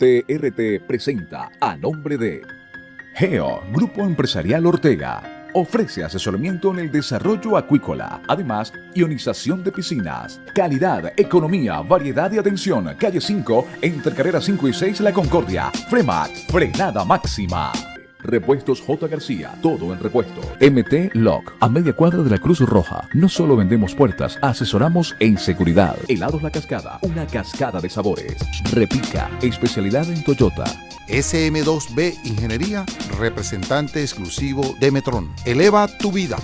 TRT presenta a nombre de GEO, Grupo Empresarial Ortega. Ofrece asesoramiento en el desarrollo acuícola, además ionización de piscinas, calidad, economía, variedad y atención. Calle 5, entre carreras 5 y 6 La Concordia. Fremac, frenada máxima. Repuestos J. García, todo en repuesto. MT Lock, a media cuadra de la Cruz Roja. No solo vendemos puertas, asesoramos en seguridad. Helados La Cascada, una cascada de sabores. Repica, especialidad en Toyota. SM2B Ingeniería, representante exclusivo de Metron. Eleva tu vida.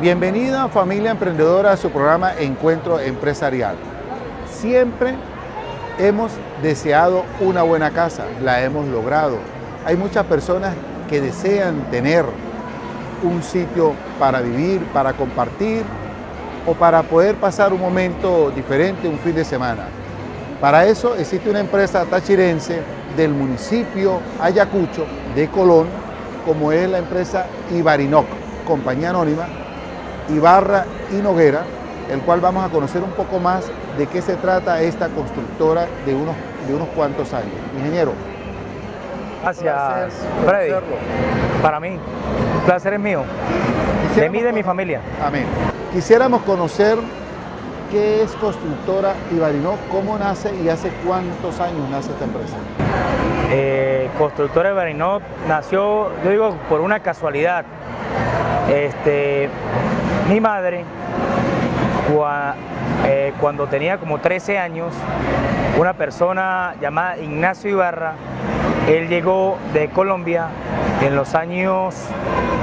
Bienvenida familia emprendedora a su programa Encuentro Empresarial. Siempre hemos deseado una buena casa, la hemos logrado. Hay muchas personas que desean tener un sitio para vivir, para compartir o para poder pasar un momento diferente, un fin de semana. Para eso existe una empresa tachirense del municipio Ayacucho de Colón, como es la empresa Ibarinoc, compañía anónima, Ibarra y Noguera, el cual vamos a conocer un poco más de qué se trata esta constructora de unos cuantos años. Ingeniero. Gracias, Freddy. Para mí, el placer es mío, de mí y de mi familia. Amén. Quisiéramos conocer qué es Constructora Ibarinoc, cómo nace y hace cuántos años nace esta empresa. Constructora Ibarinoc nació, yo digo, por una casualidad. Mi madre, cuando tenía como 13 años, una persona llamada Ignacio Ibarra, él llegó de Colombia en los años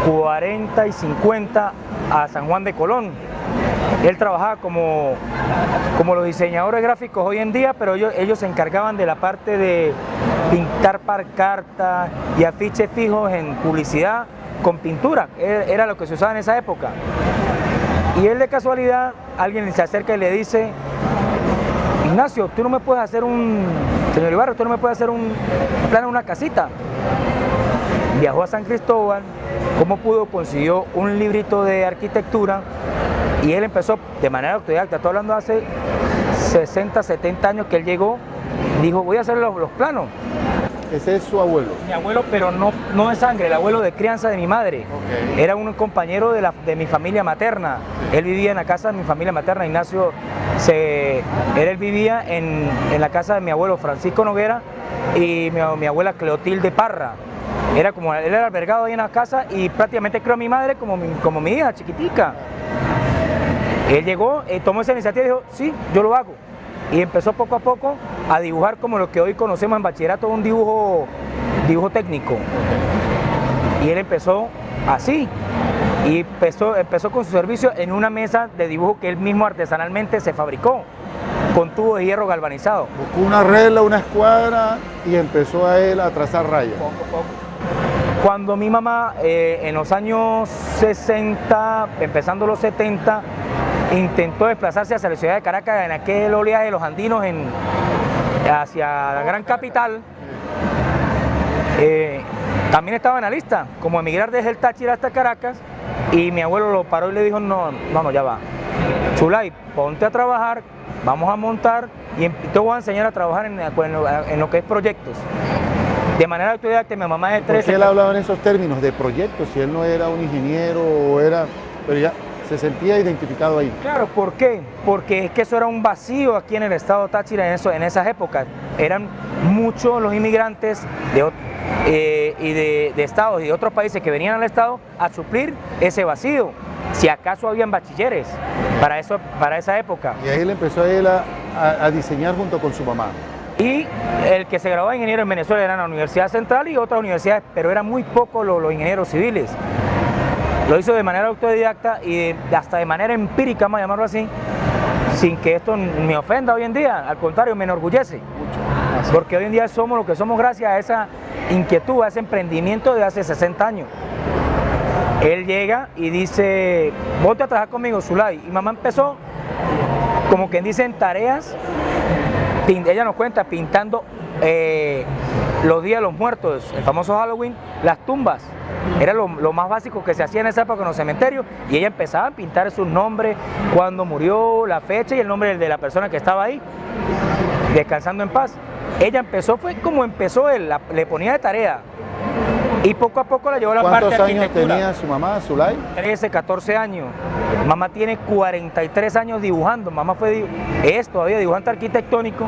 40 y 50 a San Juan de Colón. Él trabajaba como los diseñadores gráficos hoy en día, pero ellos se encargaban de la parte de pintar pancartas y afiches fijos en publicidad con pintura, era lo que se usaba en esa época. Y él de casualidad, alguien se acerca y le dice: Ignacio, tú no me puedes hacer señor Ibarra, tú no me puedes hacer un plan de una casita. Viajó a San Cristóbal, como pudo, consiguió un librito de arquitectura y él empezó de manera autodidacta. Estoy hablando de hace 60, 70 años que él llegó, dijo: voy a hacer los planos. Ese es su abuelo. Mi abuelo, pero no de sangre, el abuelo de crianza de mi madre. Okay. Era un compañero de mi familia materna. Él vivía en la casa de mi familia materna. Ignacio, él vivía en la casa de mi abuelo Francisco Noguera y mi abuela Cleotilde Parra. Él era albergado ahí en la casa y prácticamente crió a mi madre como mi hija chiquitica. Él llegó, tomó esa iniciativa y dijo: sí, yo lo hago. Y empezó poco a poco a dibujar como lo que hoy conocemos en bachillerato, un dibujo técnico. Y él empezó así, y empezó con su servicio en una mesa de dibujo que él mismo artesanalmente se fabricó, con tubo de hierro galvanizado. Buscó una regla, una escuadra y empezó a él a trazar rayas. Poco a poco. Cuando mi mamá, en los años 60, empezando los 70, intentó desplazarse hacia la ciudad de Caracas en aquel oleaje de los andinos hacia la gran capital, también estaba en la lista, como emigrar desde el Táchira hasta Caracas, y mi abuelo lo paró y le dijo: no, ya va, Zulay, ponte a trabajar, vamos a montar y te voy a enseñar a trabajar en lo que es proyectos. De manera autodidacta, mi mamá es de 13. ¿Por qué él hablaba en esos términos de proyectos? Si él no era un ingeniero pero ya se sentía identificado ahí. Claro, ¿por qué? Porque es que eso era un vacío aquí en el estado Táchira en esas épocas. Eran muchos los inmigrantes de estados y de otros países que venían al estado a suplir ese vacío. Si acaso habían bachilleres para esa época. Y ahí él empezó a diseñar junto con su mamá. Y el que se graduó de ingeniero en Venezuela era en la Universidad Central y otras universidades, pero eran muy pocos los ingenieros civiles. Lo hizo de manera autodidacta y hasta de manera empírica, vamos a llamarlo así, sin que esto me ofenda hoy en día, al contrario, me enorgullece. Porque hoy en día somos lo que somos gracias a esa inquietud, a ese emprendimiento de hace 60 años. Él llega y dice: ponte a trabajar conmigo, Zulay. Y mamá empezó, como quien dice, en tareas, ella nos cuenta, pintando los días de los muertos, el famoso Halloween, las tumbas. Era lo más básico que se hacía en esa época en los cementerios, y ella empezaba a pintar sus nombres, cuando murió, la fecha y el nombre de la persona que estaba ahí, descansando en paz. Ella empezó, fue como empezó él, le ponía de tarea, y poco a poco la llevó a la parte de arquitectura. ¿Cuántos años tenía su mamá, Zulay? 13, 14 años. Mamá tiene 43 años dibujando. Mamá es todavía dibujante arquitectónico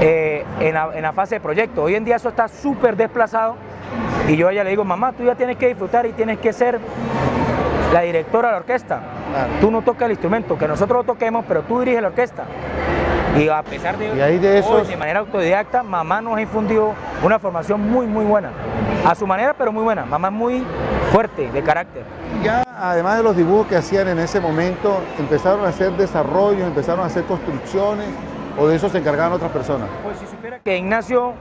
en la fase de proyecto. Hoy en día eso está súper desplazado, y yo a ella le digo, mamá, tú ya tienes que disfrutar y tienes que ser la directora de la orquesta. Claro. Tú no tocas el instrumento, que nosotros lo toquemos, pero tú diriges la orquesta. Y a pesar de manera autodidacta, mamá nos infundió una formación muy buena, a su manera, pero muy buena. Mamá es muy fuerte de carácter. Ya, además de los dibujos que hacían en ese momento, ¿empezaron a hacer desarrollos, empezaron a hacer construcciones, o de eso se encargaban otras personas? Pues si supiera que Ignacio,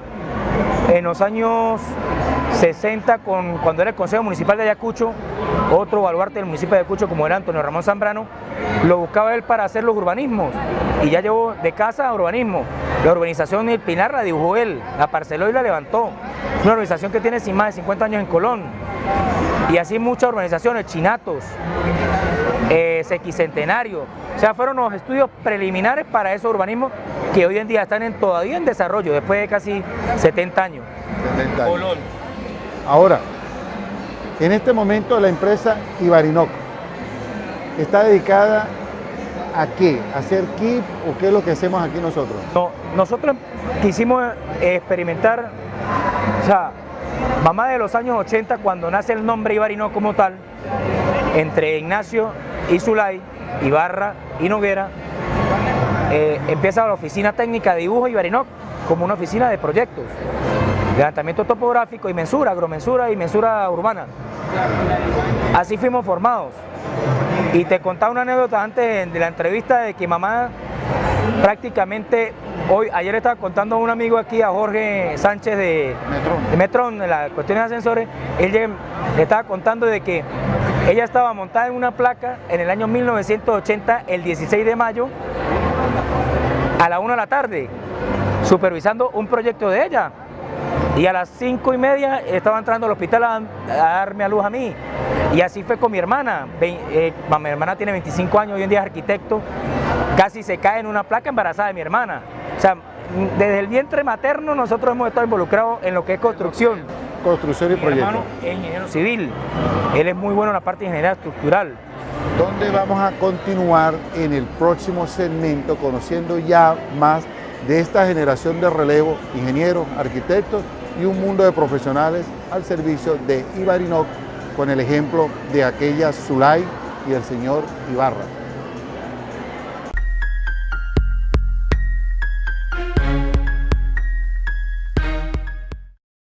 en los años 60, cuando era el Consejo Municipal de Ayacucho, otro baluarte del municipio de Ayacucho, como era Antonio Ramón Zambrano, lo buscaba él para hacer los urbanismos, y ya llevó de casa a urbanismo. La urbanización del Pinar la dibujó él, la parceló y la levantó. Es una urbanización que tiene más de 50 años en Colón, y así muchas urbanizaciones, Chinatos, Sequicentenario. O sea, fueron los estudios preliminares para esos urbanismos que hoy en día están todavía en desarrollo, después de casi 70 años. 70 años. Colón. Ahora, en este momento la empresa Ibarinoc está dedicada ¿a qué? ¿A hacer kit o qué es lo que hacemos aquí nosotros? No, nosotros quisimos experimentar, o sea, mamá de los años 80, cuando nace el nombre Ibarinoc como tal, entre Ignacio y Zulay, Ibarra y Noguera, empieza la oficina técnica de dibujo Ibarinoc como una oficina de proyectos, levantamiento topográfico y mensura, agromensura y mensura urbana. Así fuimos formados. Y te contaba una anécdota antes de la entrevista de que mamá prácticamente, ayer le estaba contando a un amigo aquí, a Jorge Sánchez de Metrón, de las cuestiones de ascensores, él le estaba contando de que ella estaba montada en una placa en el año 1980, el 16 de mayo, a la 1 de la tarde, supervisando un proyecto de ella. Y a las 5:30 estaba entrando al hospital a darme a luz a mí. Y así fue con mi hermana. Mi hermana tiene 25 años, hoy en día es arquitecto. Casi se cae en una placa embarazada de mi hermana. O sea, desde el vientre materno nosotros hemos estado involucrados en lo que es construcción. Construcción y proyecto. Mi hermano es ingeniero civil. Él es muy bueno en la parte de ingeniería estructural. Donde vamos a continuar en el próximo segmento conociendo ya más de esta generación de relevo, ingenieros, arquitectos y un mundo de profesionales al servicio de Ibarinoc, con el ejemplo de aquella Zulay y el señor Ibarra.